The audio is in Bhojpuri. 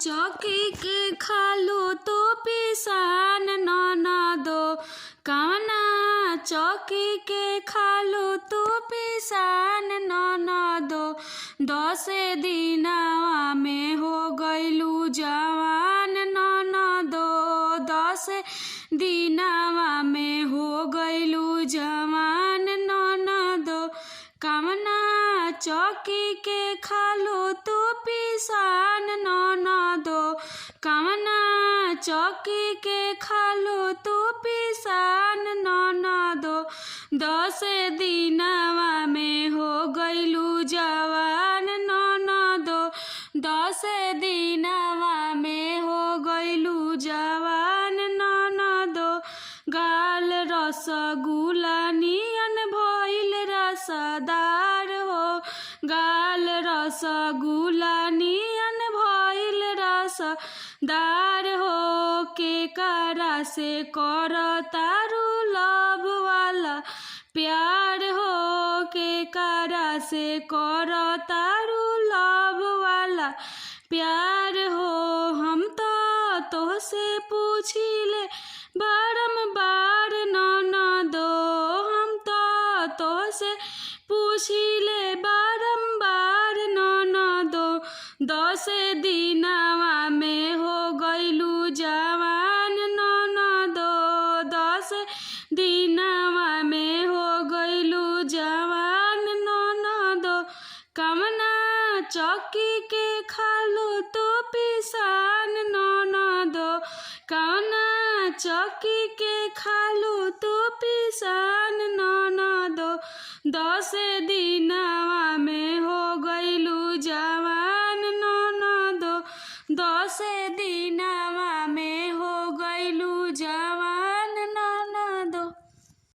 चौकी के खालू तू पिसान ननदो कवना चौकी के खालू तू पिसान ननदो 10 दिनवा में हो गइलू जवान ननदो 10 दिनवा में हो गइलू जवान ननदो कवना चौकी के खालू तू पिसान ननदो कवना चौकी के खालू तू पिसान ननदो 10 दिनवा में हो गइलू जवान ननदो 10 दिनवा में हो गइलू जवान ननदो गाल रसगुल्ला नियन भइल रसदार हो गाल रसगुल्ला नियन भइल रसदार हो के करा से कर तारू लव वाला प्यार हो के करा से कर तारू लव वाला प्यार हो हम तो तोहसे पूछिले बारंबार ननदो हम तो तोहसे पूछिले बारंबार ननदो 10 दिनवा में हो गइलू जवान ननदो 10 दिनवा में हो गइलू जवान ननदो कवना चौकी के खालू तू पिसान ननदो कवना चौकी के खालू तू पिसान ननदो 10 दिनवा में हो गइलू जवान ननदो 10 दिनवा में